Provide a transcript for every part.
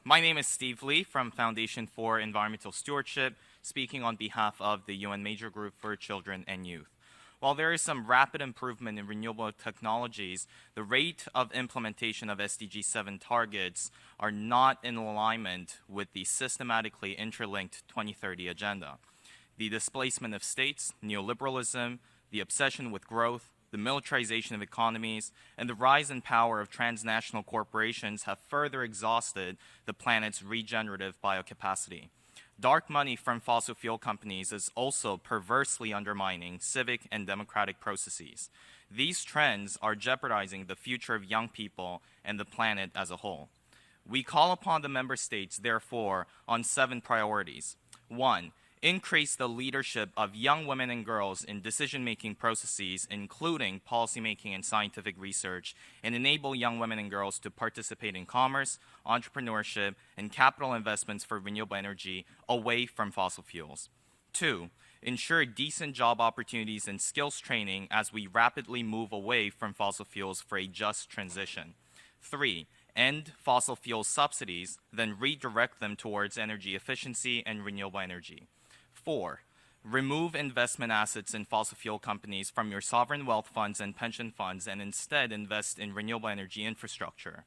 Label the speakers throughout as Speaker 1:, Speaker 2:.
Speaker 1: My name is Steve Lee from Foundation for Environmental Stewardship, speaking on behalf of the UN Major Group for Children and Youth. While there is some rapid improvement in renewable technologies, the rate of implementation of SDG7 targets are not in alignment with the systematically interlinked 2030 agenda. The displacement of states, neoliberalism, the obsession with growth, the militarization of economies, and the rise in power of transnational corporations have further exhausted the planet's regenerative biocapacity. Dark money from fossil fuel companies is also perversely undermining civic and democratic processes. These trends are jeopardizing the future of young people and the planet as a whole. We call upon the member states, therefore, on 7 priorities. 1. Increase the leadership of young women and girls in decision-making processes, including policymaking and scientific research, and enable young women and girls to participate in commerce, entrepreneurship, and capital investments for renewable energy away from fossil fuels. 2. Ensure decent job opportunities and skills training as we rapidly move away from fossil fuels for a just transition. 3. End fossil fuel subsidies, then redirect them towards energy efficiency and renewable energy. 4. Remove investment assets in fossil fuel companies from your sovereign wealth funds and pension funds and instead invest in renewable energy infrastructure.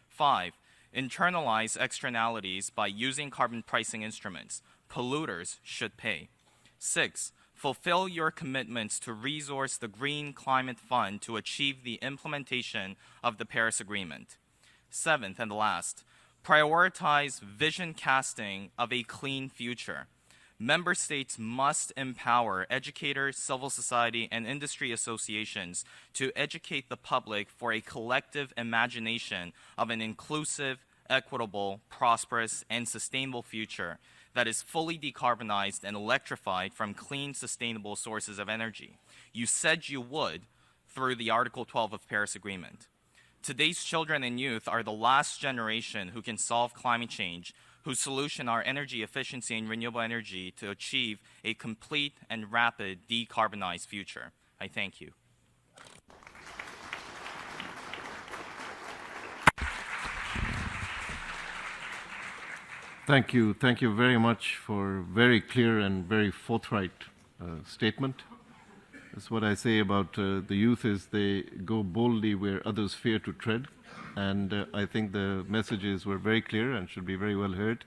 Speaker 1: 5. Internalize externalities by using carbon pricing instruments. Polluters should pay. 6. Fulfill your commitments to resource the Green Climate Fund to achieve the implementation of the Paris Agreement. 7th and last, prioritize vision casting of a clean future. Member states must empower educators, civil society, and industry associations to educate the public for a collective imagination of an inclusive, equitable, prosperous, and sustainable future that is fully decarbonized and electrified from clean, sustainable sources of energy. You said you would through the Article 12 of Paris Agreement. Today's children and youth are the last generation who can solve climate change, whose solution are energy efficiency and renewable energy to achieve a complete and rapid decarbonized future. I thank you.
Speaker 2: Thank you. Thank you very much for a very clear and very forthright statement. That's what I say about the youth is they go boldly where others fear to tread. And I think the messages were very clear and should be very well heard.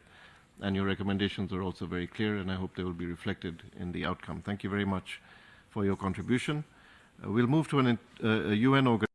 Speaker 2: And your recommendations are also very clear, and I hope they will be reflected in the outcome. Thank you very much for your contribution. We'll move to a UN organization.